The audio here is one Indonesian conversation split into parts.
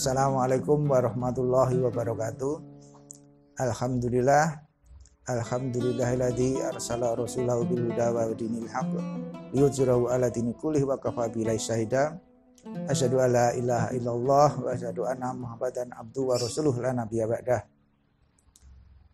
Assalamualaikum warahmatullahi wabarakatuh. Alhamdulillahilladzi arsala rasulahu bil huda wa dinil haqq liyudhhirahu 'ala dini kullihi wa kafa billahi syahida. Asyhadu an la ilaha illallah wa asyhadu anna Muhammadan abduhu wa rasuluhu la nabiyya ba'dah.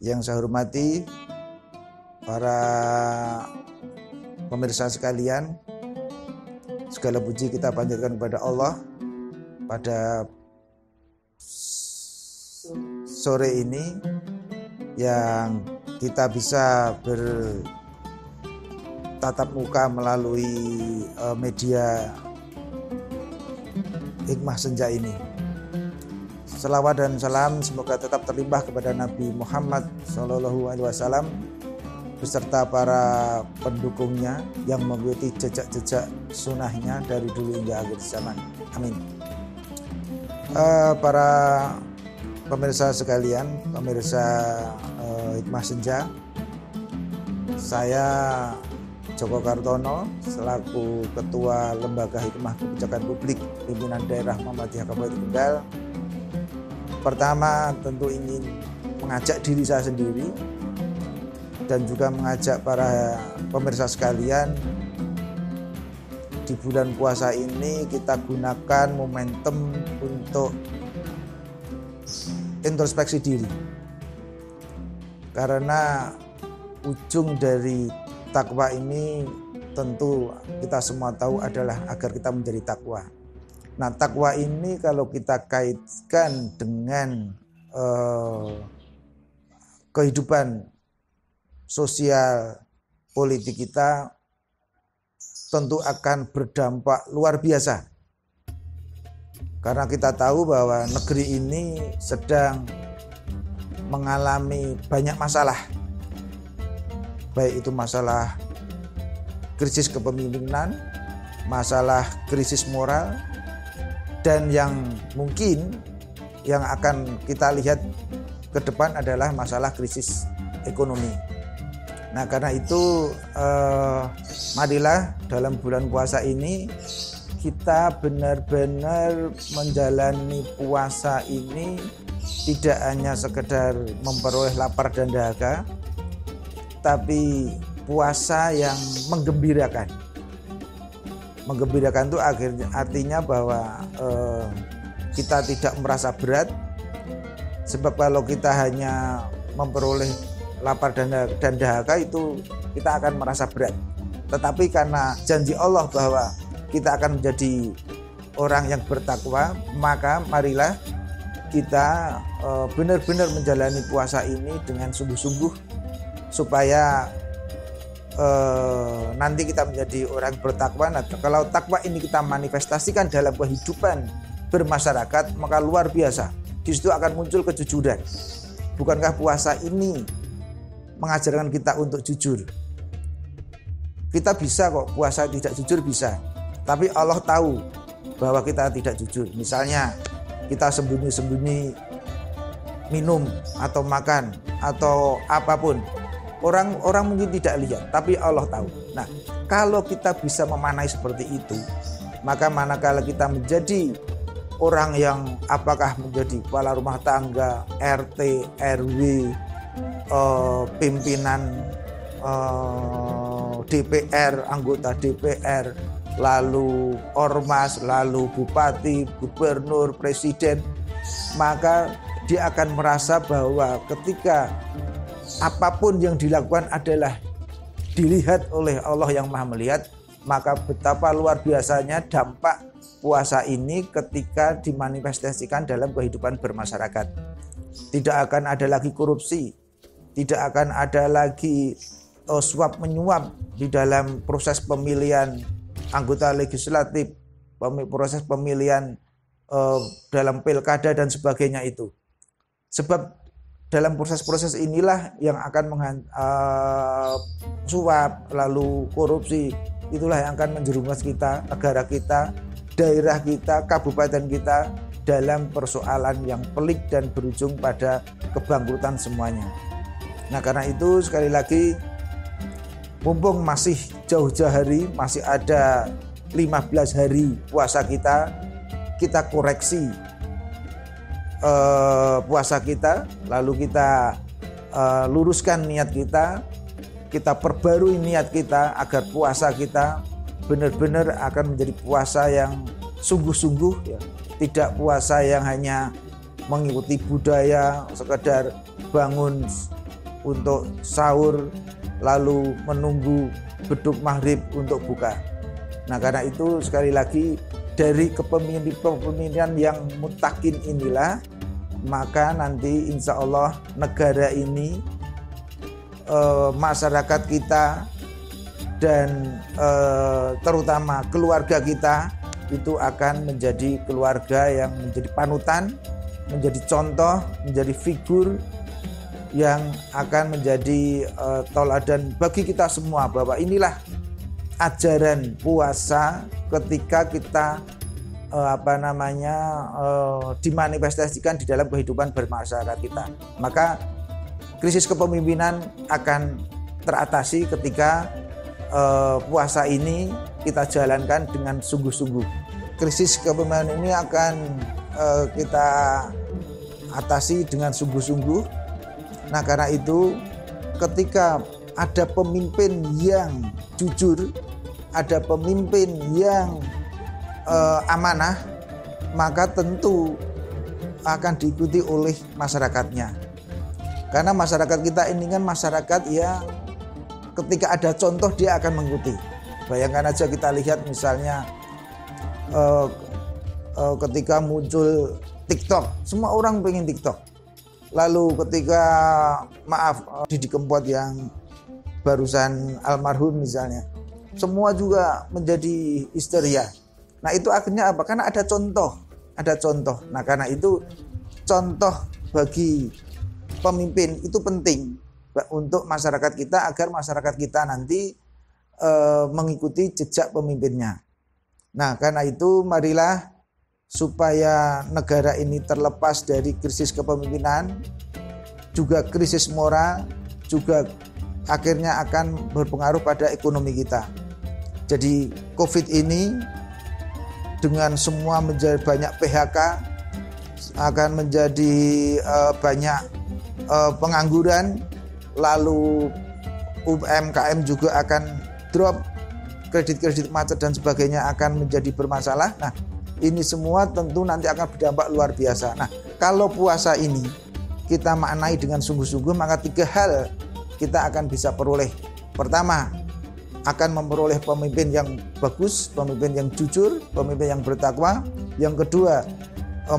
Yang saya hormati para pemirsa sekalian, segala puji kita panjatkan kepada Allah pada sore ini yang kita bisa bertatap muka melalui media Hikmah Senja ini. Selawat dan salam semoga tetap terlimpah kepada Nabi Muhammad SAW beserta para pendukungnya yang mengikuti jejak-jejak sunnahnya dari dulu hingga akhir zaman. Amin. Para pemirsa sekalian, pemirsa Hikmah Senja, saya Joko Kartono selaku Ketua Lembaga Hikmah Kebijakan Publik Pimpinan Daerah Muhammadiyah Kabupaten Kendal, pertama tentu ingin mengajak diri saya sendiri dan juga mengajak para pemirsa sekalian, di bulan puasa ini kita gunakan momentum untuk introspeksi diri, karena ujung dari takwa ini tentu kita semua tahu adalah agar kita menjadi takwa. Nah, takwa ini kalau kita kaitkan dengan kehidupan sosial politik kita, tentu akan berdampak luar biasa. Karena kita tahu bahwa negeri ini sedang mengalami banyak masalah. Baik itu masalah krisis kepemimpinan, masalah krisis moral, dan yang mungkin yang akan kita lihat ke depan adalah masalah krisis ekonomi. Nah, karena itu marilah dalam bulan puasa ini kita benar-benar menjalani puasa ini tidak hanya sekedar memperoleh lapar dan dahaga, tapi puasa yang menggembirakan. Menggembirakan itu artinya bahwa kita tidak merasa berat, sebab kalau kita hanya memperoleh lapar dan dahaga itu kita akan merasa berat. Tetapi karena janji Allah bahwa kita akan menjadi orang yang bertakwa, maka marilah kita benar-benar menjalani puasa ini dengan sungguh-sungguh supaya nanti kita menjadi orang bertakwa. Nah, kalau takwa ini kita manifestasikan dalam kehidupan bermasyarakat, maka luar biasa. Di situ akan muncul kejujuran. Bukankah puasa ini mengajarkan kita untuk jujur? Kita bisa kok puasa tidak jujur, bisa. Tapi Allah tahu bahwa kita tidak jujur. Misalnya kita sembunyi-sembunyi minum atau makan atau apapun. Orang mungkin tidak lihat, tapi Allah tahu. Nah, kalau kita bisa memanai seperti itu, maka manakala kita menjadi orang yang apakah menjadi kepala rumah tangga, RT, RW, pimpinan DPR, anggota DPR, lalu ormas, lalu bupati, gubernur, presiden, maka dia akan merasa bahwa ketika apapun yang dilakukan adalah dilihat oleh Allah yang Maha Melihat, maka betapa luar biasanya dampak puasa ini ketika dimanifestasikan dalam kehidupan bermasyarakat. Tidak akan ada lagi korupsi, tidak akan ada lagi suap menyuap di dalam proses pemilihan anggota legislatif, proses pemilihan dalam pilkada dan sebagainya itu. Sebab dalam proses-proses inilah yang akan suap, lalu korupsi, itulah yang akan menjerumus kita, negara kita, daerah kita, kabupaten kita dalam persoalan yang pelik dan berujung pada kebangkrutan semuanya. Nah, karena itu sekali lagi, mumpung masih jauh-jauh hari, masih ada 15 hari puasa kita koreksi puasa kita, lalu kita luruskan niat kita perbarui niat kita agar puasa kita benar-benar akan menjadi puasa yang sungguh-sungguh, ya. Tidak puasa yang hanya mengikuti budaya, sekedar bangun untuk sahur lalu menunggu beduk maghrib untuk buka. Nah, karena itu sekali lagi dari kepemimpinan yang mutakin inilah, maka nanti insya Allah negara ini, masyarakat kita, dan terutama keluarga kita itu akan menjadi keluarga yang menjadi panutan, menjadi contoh, menjadi figur yang akan menjadi tauladan bagi kita semua, bahwa inilah ajaran puasa ketika kita dimanifestasikan di dalam kehidupan bermasyarakat kita. Maka krisis kepemimpinan akan teratasi ketika puasa ini kita jalankan dengan sungguh-sungguh. Krisis kepemimpinan ini akan kita atasi dengan sungguh-sungguh. Nah, karena itu ketika ada pemimpin yang jujur, ada pemimpin yang amanah, maka tentu akan diikuti oleh masyarakatnya. Karena masyarakat kita ini kan masyarakat yang ketika ada contoh dia akan mengikuti. Bayangkan aja, kita lihat misalnya ketika muncul TikTok, semua orang pengen TikTok. Lalu ketika Didi Kempot yang barusan almarhum misalnya, semua juga menjadi histeria. Nah, itu akhirnya apa? Karena ada contoh. Nah, karena itu contoh bagi pemimpin itu penting untuk masyarakat kita, agar masyarakat kita nanti mengikuti jejak pemimpinnya. Nah, karena itu marilah supaya negara ini terlepas dari krisis kepemimpinan, juga krisis moral, juga akhirnya akan berpengaruh pada ekonomi kita. Jadi COVID ini dengan semua menjadi banyak PHK, akan menjadi banyak pengangguran, lalu UMKM juga akan drop, kredit macet dan sebagainya akan menjadi bermasalah. Nah, ini semua tentu nanti akan berdampak luar biasa. Nah, kalau puasa ini kita maknai dengan sungguh-sungguh, maka 3 hal kita akan bisa peroleh. Pertama, akan memperoleh pemimpin yang bagus, pemimpin yang jujur, pemimpin yang bertakwa. Yang kedua,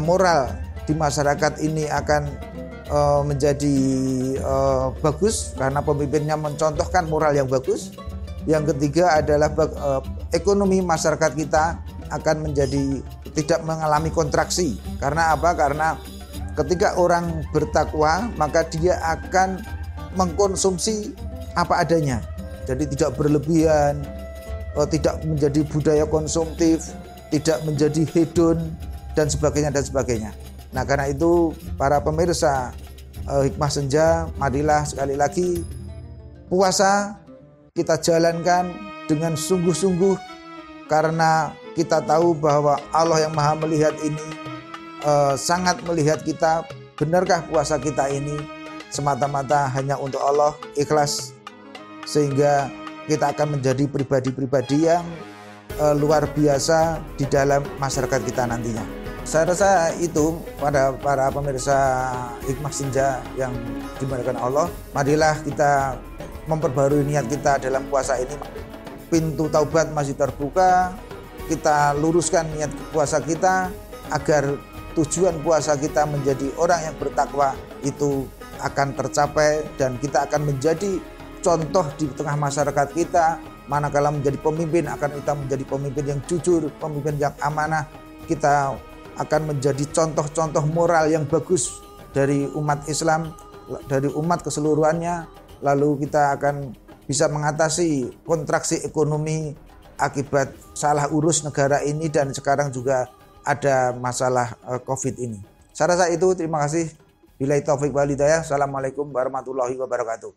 moral di masyarakat ini akan menjadi bagus karena pemimpinnya mencontohkan moral yang bagus. Yang ketiga adalah ekonomi masyarakat kita akan menjadi tidak mengalami kontraksi. Karena apa? Karena ketika orang bertakwa, maka dia akan mengkonsumsi apa adanya. Jadi tidak berlebihan, tidak menjadi budaya konsumtif, tidak menjadi hedon dan sebagainya. Nah, karena itu para pemirsa Hikmah Senja, marilah sekali lagi puasa kita jalankan dengan sungguh-sungguh, karena kita tahu bahwa Allah yang Maha Melihat ini sangat melihat kita. Benarkah puasa kita ini semata-mata hanya untuk Allah, ikhlas, sehingga kita akan menjadi pribadi-pribadi yang luar biasa di dalam masyarakat kita nantinya. Saya rasa itu pada para pemirsa Hikmah Senja yang dimuliakan Allah. Marilah kita memperbarui niat kita dalam puasa ini. Pintu taubat masih terbuka. Kita luruskan niat puasa kita agar tujuan puasa kita menjadi orang yang bertakwa itu akan tercapai, dan kita akan menjadi contoh di tengah masyarakat kita. Manakala menjadi pemimpin, akan kita menjadi pemimpin yang jujur, pemimpin yang amanah. Kita akan menjadi contoh-contoh moral yang bagus dari umat Islam, dari umat keseluruhannya. Lalu kita akan bisa mengatasi kontraksi ekonomi akibat salah urus negara ini, dan sekarang juga ada masalah COVID ini. Saya rasa itu. Terima kasih. Billahi taufik wal hidayah. Assalamualaikum warahmatullahi wabarakatuh.